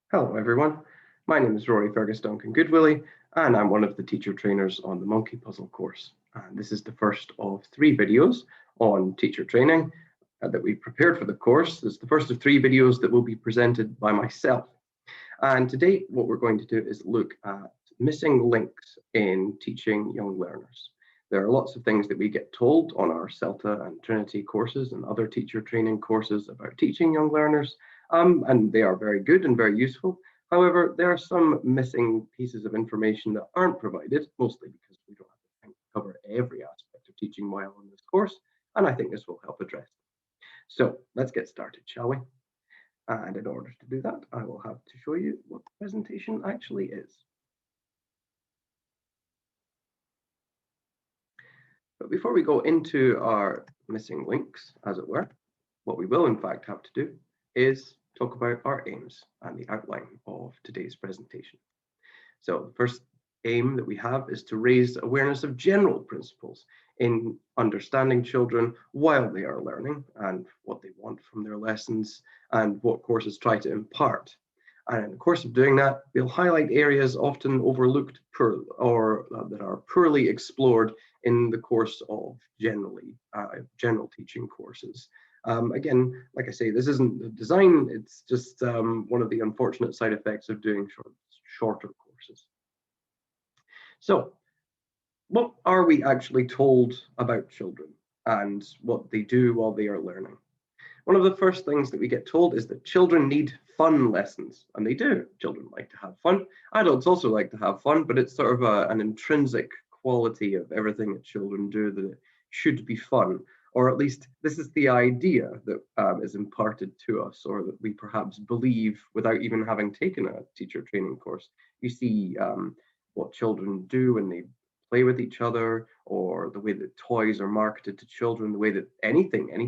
Hello everyone, my name is Rory Fergus Duncan Goodwillie and I'm one of the teacher trainers on the Monkey Puzzle course. And this is the first of 3 videos on teacher training that we've prepared for the course. This is the first of 3 videos that will be presented by myself. And today what we're going to do is look at missing links in teaching young learners. There are lots of things that we get told on our CELTA and Trinity courses and other teacher training courses about teaching young learners, and they are very good and very useful. However, there are some missing pieces of information that aren't provided, mostly because we don't have the time to cover every aspect of teaching while on this course, and I think this will help address them. So let's get started, shall we? And in order to do that, I will have to show you what the presentation actually is. But before we go into our missing links, as it were, what we will in fact have to do is talk about our aims and the outline of today's presentation. So the first aim that we have is to raise awareness of general principles in understanding children while they are learning and what they want from their lessons and what courses try to impart. And in the course of doing that, we'll highlight areas often overlooked or that are poorly explored in the course of general teaching courses. Again, like I say, this isn't the design, it's just one of the unfortunate side effects of doing shorter courses. So, what are we actually told about children and what they do while they are learning? One of the first things that we get told is that children need fun lessons, and they do. Children like to have fun. Adults also like to have fun, but it's sort of an intrinsic quality of everything that children do that it should be fun, or at least this is the idea that is imparted to us, or that we perhaps believe without even having taken a teacher training course. You see what children do when they play with each other, or the way that toys are marketed to children, the way that any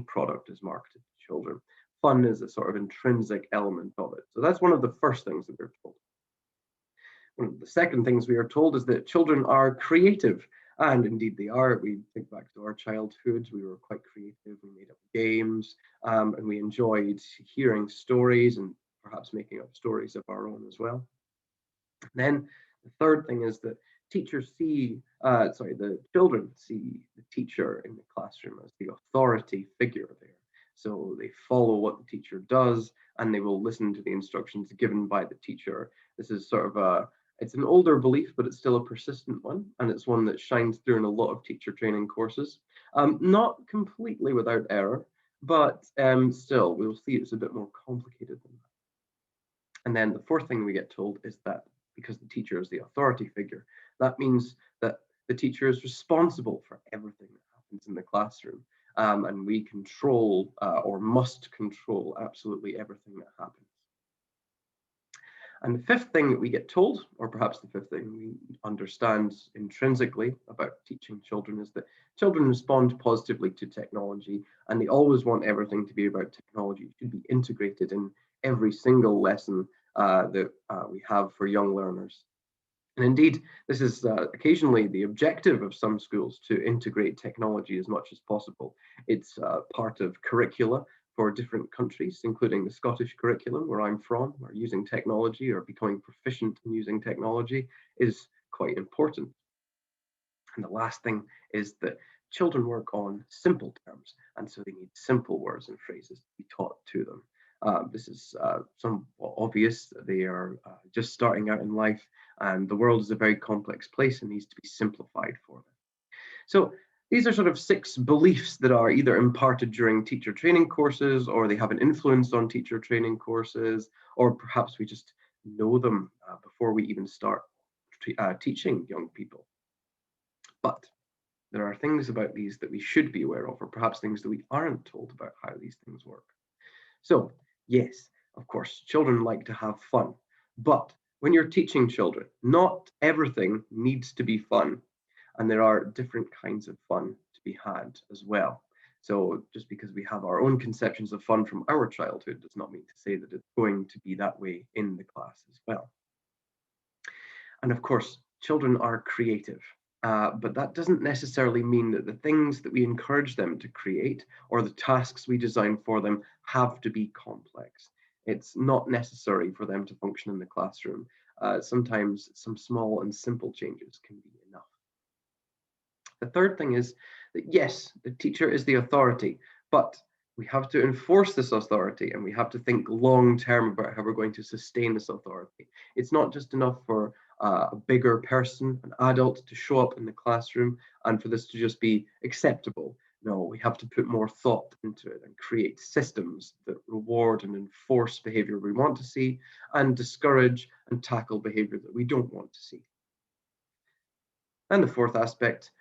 product is marketed to children. Fun is a sort of intrinsic element of it. So that's one of the first things that we're told. One of the second things we are told is that children are creative, and indeed they are. We think back to our childhood, we were quite creative, we made up games, and we enjoyed hearing stories and perhaps making up stories of our own as well. And then the third thing is that the children see the teacher in the classroom as the authority figure there. So they follow what the teacher does and they will listen to the instructions given by the teacher. This is sort of it's an older belief, but it's still a persistent one. And it's one that shines through in a lot of teacher training courses. Not completely without error, but still, we'll see it's a bit more complicated than that. And then the fourth thing we get told is that because the teacher is the authority figure, that means that the teacher is responsible for everything that happens in the classroom. And we control or must control absolutely everything that happens. And the fifth thing that we get told, or perhaps the fifth thing we understand intrinsically about teaching children, is that children respond positively to technology and they always want everything to be about technology. It should be integrated in every single lesson that we have for young learners. And indeed, this is occasionally the objective of some schools, to integrate technology as much as possible. It's part of curricula for different countries, including the Scottish curriculum where I'm from, where using technology or becoming proficient in using technology is quite important. And the last thing is that children work on simple terms, and so they need simple words and phrases to be taught to them. This is somewhat obvious. They are just starting out in life, and the world is a very complex place and needs to be simplified for them. So these are sort of 6 beliefs that are either imparted during teacher training courses, or they have an influence on teacher training courses, or perhaps we just know them before we even start teaching young people. But there are things about these that we should be aware of, or perhaps things that we aren't told about how these things work. So yes, of course, children like to have fun, but when you're teaching children, not everything needs to be fun. And there are different kinds of fun to be had as well. So just because we have our own conceptions of fun from our childhood does not mean to say that it's going to be that way in the class as well. And of course, children are creative, but that doesn't necessarily mean that the things that we encourage them to create or the tasks we design for them have to be complex. It's not necessary for them to function in the classroom. Sometimes some small and simple changes can be enough. The third thing is that yes, the teacher is the authority, but we have to enforce this authority and we have to think long term about how we're going to sustain this authority. It's not just enough for a bigger person, an adult, to show up in the classroom and for this to just be acceptable. No, we have to put more thought into it and create systems that reward and enforce behavior we want to see and discourage and tackle behavior that we don't want to see. And the fourth aspect,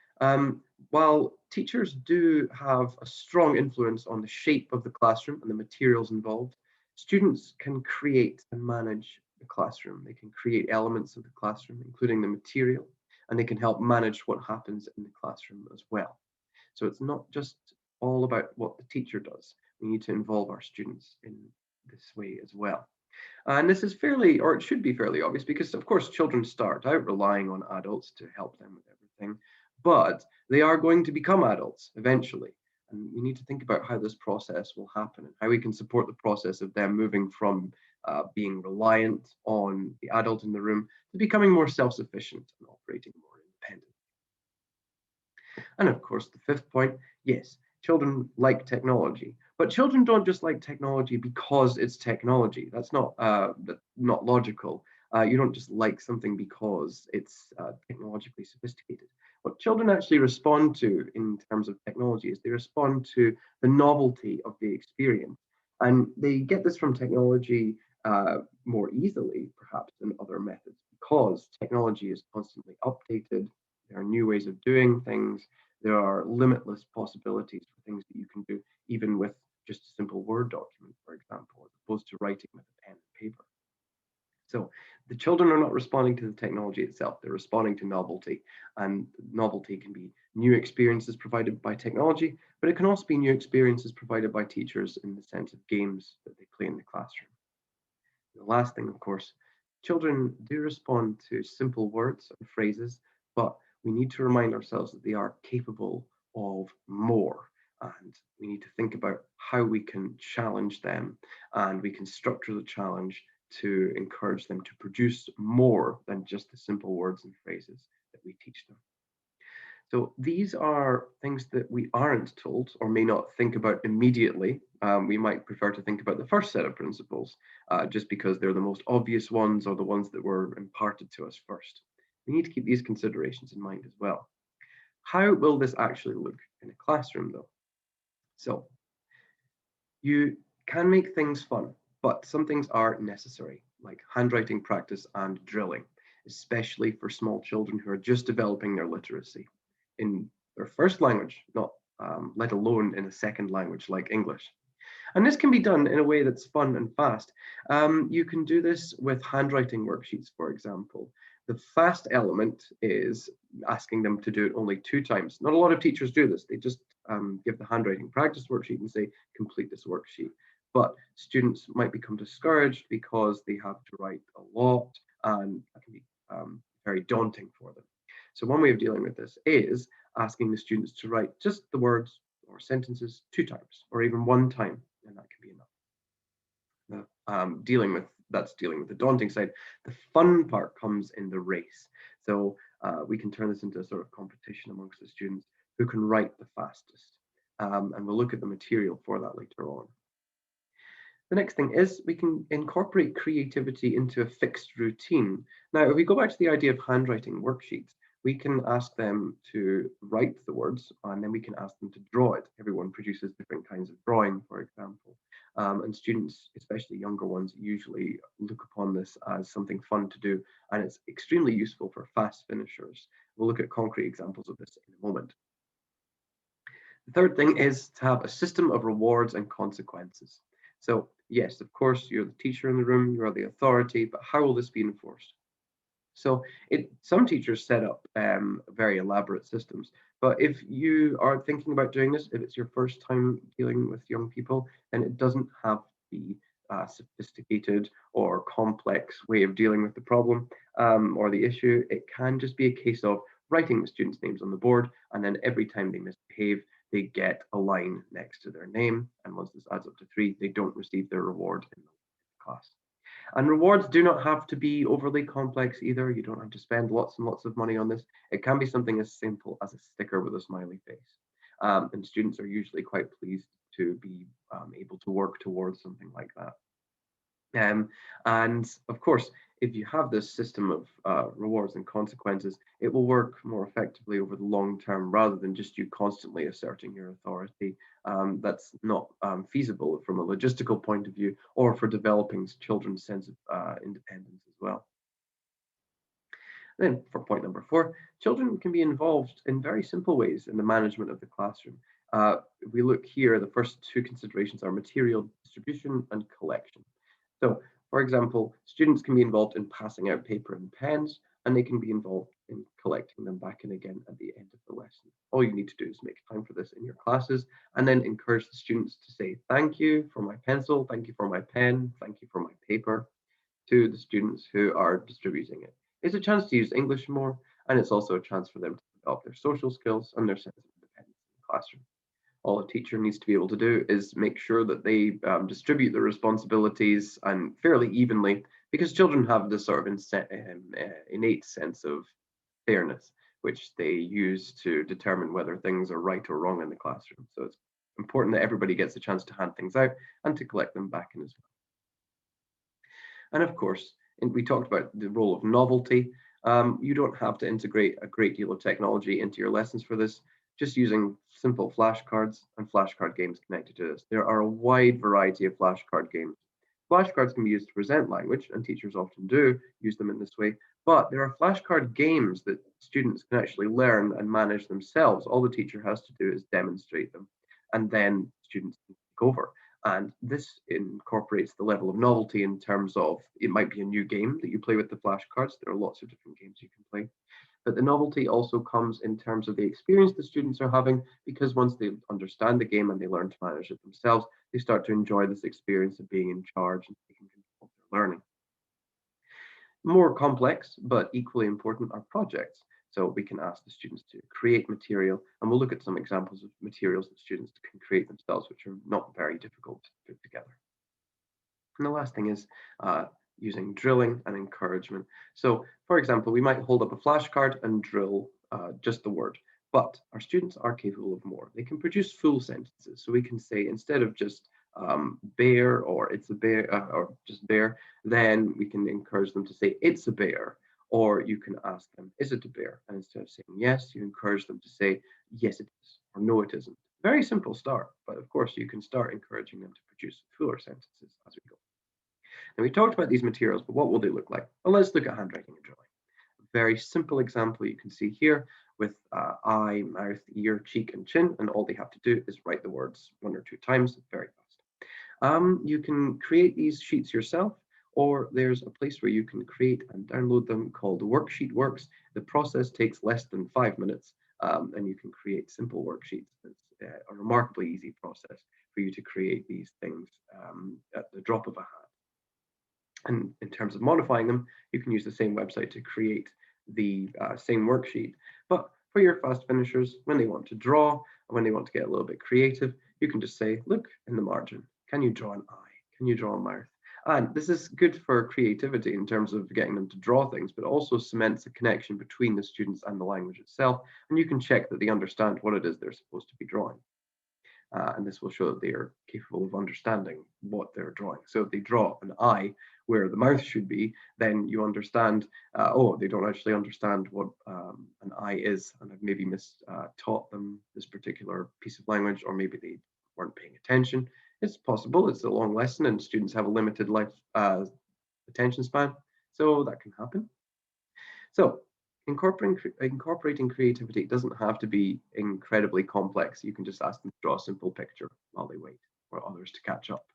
while teachers do have a strong influence on the shape of the classroom and the materials involved, students can create and manage the classroom. They can create elements of the classroom, including the material, and they can help manage what happens in the classroom as well. So it's not just all about what the teacher does. We need to involve our students in this way as well. And this is fairly, or it should be fairly obvious, because of course children start out relying on adults to help them with everything, but they are going to become adults eventually. And we need to think about how this process will happen and how we can support the process of them moving from being reliant on the adult in the room to becoming more self-sufficient and operating more independently. And of course, the fifth point, yes, children like technology, but children don't just like technology because it's technology. That's not logical. You don't just like something because it's technologically sophisticated. What children actually respond to in terms of technology is they respond to the novelty of the experience. And they get this from technology more easily, perhaps, than other methods, because technology is constantly updated. There are new ways of doing things. There are limitless possibilities for things that you can do, even with just a simple Word document, for example, as opposed to writing with a pen and paper. So the children are not responding to the technology itself, they're responding to novelty. And novelty can be new experiences provided by technology, but it can also be new experiences provided by teachers in the sense of games that they play in the classroom. The last thing, of course, children do respond to simple words and phrases, but we need to remind ourselves that they are capable of more. And we need to think about how we can challenge them and we can structure the challenge to encourage them to produce more than just the simple words and phrases that we teach them. So these are things that we aren't told or may not think about immediately. We might prefer to think about the first set of principles just because they're the most obvious ones or the ones that were imparted to us first. We need to keep these considerations in mind as well. How will this actually look in a classroom though? So you can make things fun, but some things are necessary, like handwriting practice and drilling, especially for small children who are just developing their literacy in their first language, not let alone in a second language like English. And this can be done in a way that's fun and fast. You can do this with handwriting worksheets, for example. The fast element is asking them to do it only 2 times. Not a lot of teachers do this. They just give the handwriting practice worksheet and say, complete this worksheet. But students might become discouraged because they have to write a lot and that can be very daunting for them. So one way of dealing with this is asking the students to write just the words or sentences 2 times or even 1 time, and that can be enough. Dealing with the daunting side. The fun part comes in the race. So we can turn this into a sort of competition amongst the students who can write the fastest. And we'll look at the material for that later on. The next thing is we can incorporate creativity into a fixed routine. Now, if we go back to the idea of handwriting worksheets, we can ask them to write the words and then we can ask them to draw it. Everyone produces different kinds of drawing, for example. And students, especially younger ones, usually look upon this as something fun to do, and it's extremely useful for fast finishers. We'll look at concrete examples of this in a moment. The third thing is to have a system of rewards and consequences. So yes, of course, you're the teacher in the room, you're the authority, but how will this be enforced? So some teachers set up very elaborate systems, but if you are thinking about doing this, if it's your first time dealing with young people, then it doesn't have to be a sophisticated or complex way of dealing with the problem or the issue. It can just be a case of writing the students' names on the board, and then every time they misbehave, they get a line next to their name. And once this adds up to 3, they don't receive their reward in the class. And rewards do not have to be overly complex either. You don't have to spend lots and lots of money on this. It can be something as simple as a sticker with a smiley face. And students are usually quite pleased to be able to work towards something like that. And of course, if you have this system of rewards and consequences, it will work more effectively over the long term rather than just you constantly asserting your authority. That's not feasible from a logistical point of view or for developing children's sense of independence as well. Then for point number 4, children can be involved in very simple ways in the management of the classroom. If we look here, the first 2 considerations are material distribution and collection. So, for example, students can be involved in passing out paper and pens, and they can be involved in collecting them back in again at the end of the lesson. All you need to do is make time for this in your classes and then encourage the students to say, thank you for my pencil, thank you for my pen, thank you for my paper to the students who are distributing it. It's a chance to use English more, and it's also a chance for them to develop their social skills and their sense of independence in the classroom. All a teacher needs to be able to do is make sure that they distribute the responsibilities and fairly evenly, because children have this sort of innate sense of fairness, which they use to determine whether things are right or wrong in the classroom. So it's important that everybody gets a chance to hand things out and to collect them back in as well. And of course, we talked about the role of novelty. You don't have to integrate a great deal of technology into your lessons for this. Just using simple flashcards and flashcard games connected to this. There are a wide variety of flashcard games. Flashcards can be used to present language, and teachers often do use them in this way, but there are flashcard games that students can actually learn and manage themselves. All the teacher has to do is demonstrate them, and then students can take over. And this incorporates the level of novelty in terms of it might be a new game that you play with the flashcards. There are lots of different games you can play. But the novelty also comes in terms of the experience the students are having, because once they understand the game and they learn to manage it themselves, they start to enjoy this experience of being in charge and taking control of their learning. More complex, but equally important, are projects. So we can ask the students to create material, and we'll look at some examples of materials that students can create themselves, which are not very difficult to put together. And the last thing is using drilling and encouragement. So, for example, we might hold up a flashcard and drill just the word, but our students are capable of more. They can produce full sentences. So we can say, instead of just bear or it's a bear or just bear, then we can encourage them to say it's a bear, or you can ask them, is it a bear? And instead of saying yes, you encourage them to say yes it is or no it isn't. Very simple start, but of course you can start encouraging them to produce fuller sentences as we go. Now, we talked about these materials, but what will they look like? Well, let's look at handwriting and drawing. A very simple example you can see here with eye, mouth, ear, cheek, and chin, and all they have to do is write the words 1 or 2 times very fast. You can create these sheets yourself, or there's a place where you can create and download them called Worksheet Works. The process takes less than 5 minutes, and you can create simple worksheets. It's a remarkably easy process for you to create these things at the drop of a hat. And in terms of modifying them, you can use the same website to create the same worksheet. But for your fast finishers, when they want to draw, and when they want to get a little bit creative, you can just say, look in the margin, can you draw an eye? Can you draw a mouth? And this is good for creativity in terms of getting them to draw things, but also cements a connection between the students and the language itself. And you can check that they understand what it is they're supposed to be drawing. And this will show that they are capable of understanding what they're drawing. So if they draw an eye where the mouth should be, then you understand, oh, they don't actually understand what an eye is, and I've maybe taught them this particular piece of language, or maybe they weren't paying attention. It's possible, it's a long lesson and students have a limited life attention span, so that can happen. So incorporating creativity doesn't have to be incredibly complex. You can just ask them to draw a simple picture while they wait for others to catch up.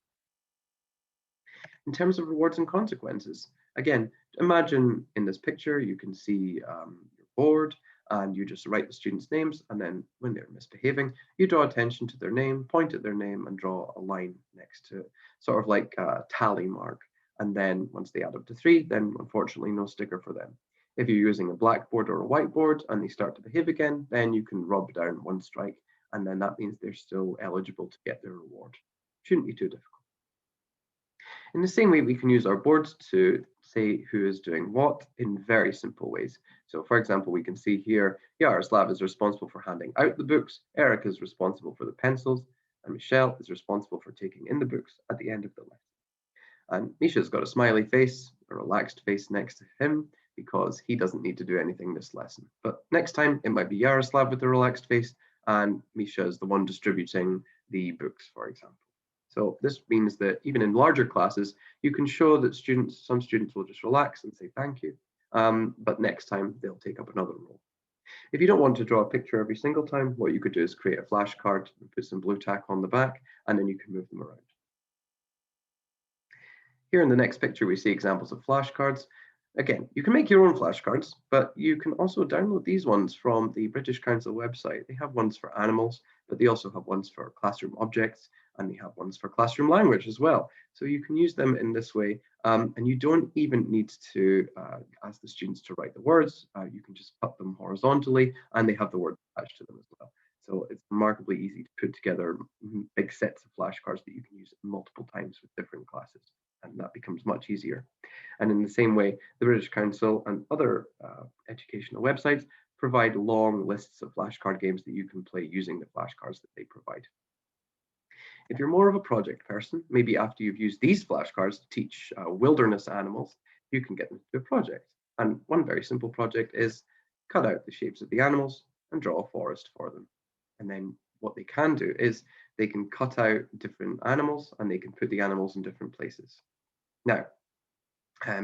In terms of rewards and consequences, again, imagine in this picture, you can see your board, and you just write the students' names, and then when they're misbehaving, you draw attention to their name, point at their name, and draw a line next to it, sort of like a tally mark. And then once they add up to 3, then unfortunately no sticker for them. If you're using a blackboard or a whiteboard and they start to behave again, then you can rub down 1 strike, and then that means they're still eligible to get their reward. Shouldn't be too difficult. In the same way, we can use our boards to say who is doing what in very simple ways. So for example, we can see here, Yaroslav is responsible for handing out the books, Eric is responsible for the pencils, and Michelle is responsible for taking in the books at the end of the lesson. And Misha's got a smiley face, a relaxed face next to him, because he doesn't need to do anything this lesson. But next time, it might be Yaroslav with a relaxed face, and Misha is the one distributing the books, for example. So this means that even in larger classes, you can show that some students will just relax and say thank you, but next time they'll take up another role. If you don't want to draw a picture every single time, what you could do is create a flashcard and put some blue tack on the back, and then you can move them around. Here in the next picture, we see examples of flashcards. Again, you can make your own flashcards, but you can also download these ones from the British Council website. They have ones for animals, but they also have ones for classroom objects, and they have ones for classroom language as well. So you can use them in this way, and you don't even need to ask the students to write the words. You can just put them horizontally, and they have the words attached to them as well. So it's remarkably easy to put together big sets of flashcards that you can use multiple times with different classes, and that becomes much easier. And in the same way, the British Council and other educational websites provide long lists of flashcard games that you can play using the flashcards that they provide. If you're more of a project person, maybe after you've used these flashcards to teach wilderness animals, you can get them to a project. And one very simple project is cut out the shapes of the animals and draw a forest for them. And then what they can do is they can cut out different animals and they can put the animals in different places. Now,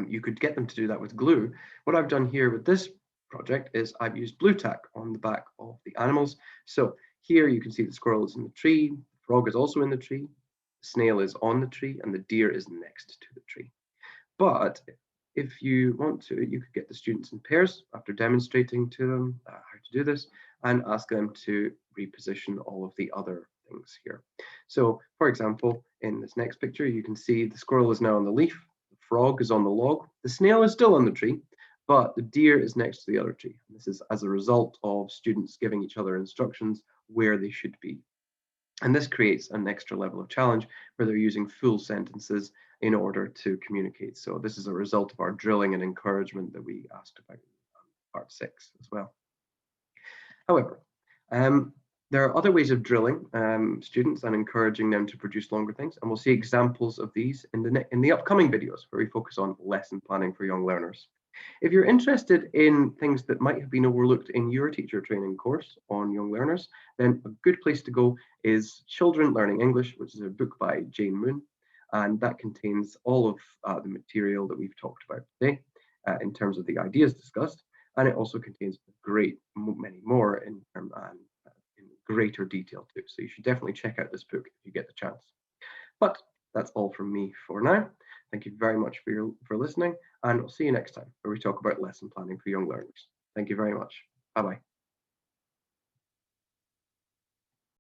you could get them to do that with glue. What I've done here with this project is I've used blue tack on the back of the animals. So here you can see the squirrel is in the tree, the frog is also in the tree, the snail is on the tree, and the deer is next to the tree. But if you want to, you could get the students in pairs after demonstrating to them how to do this and ask them to reposition all of the other things here. So for example, in this next picture, you can see the squirrel is now on the leaf, the frog is on the log, the snail is still on the tree, but the deer is next to the other tree. And this is as a result of students giving each other instructions where they should be. And this creates an extra level of challenge where they're using full sentences in order to communicate. So this is a result of our drilling and encouragement that we asked about in part 6 as well. However, there are other ways of drilling students and encouraging them to produce longer things, and we'll see examples of these in the upcoming videos where we focus on lesson planning for young learners. If you're interested in things that might have been overlooked in your teacher training course on young learners, then a good place to go is Children Learning English, which is a book by Jane Moon, and that contains all of the material that we've talked about today in terms of the ideas discussed, and it also contains many more in greater detail too. So you should definitely check out this book if you get the chance. But that's all from me for now. Thank you very much for listening, and we'll see you next time where we talk about lesson planning for young learners. Thank you very much. Bye-bye.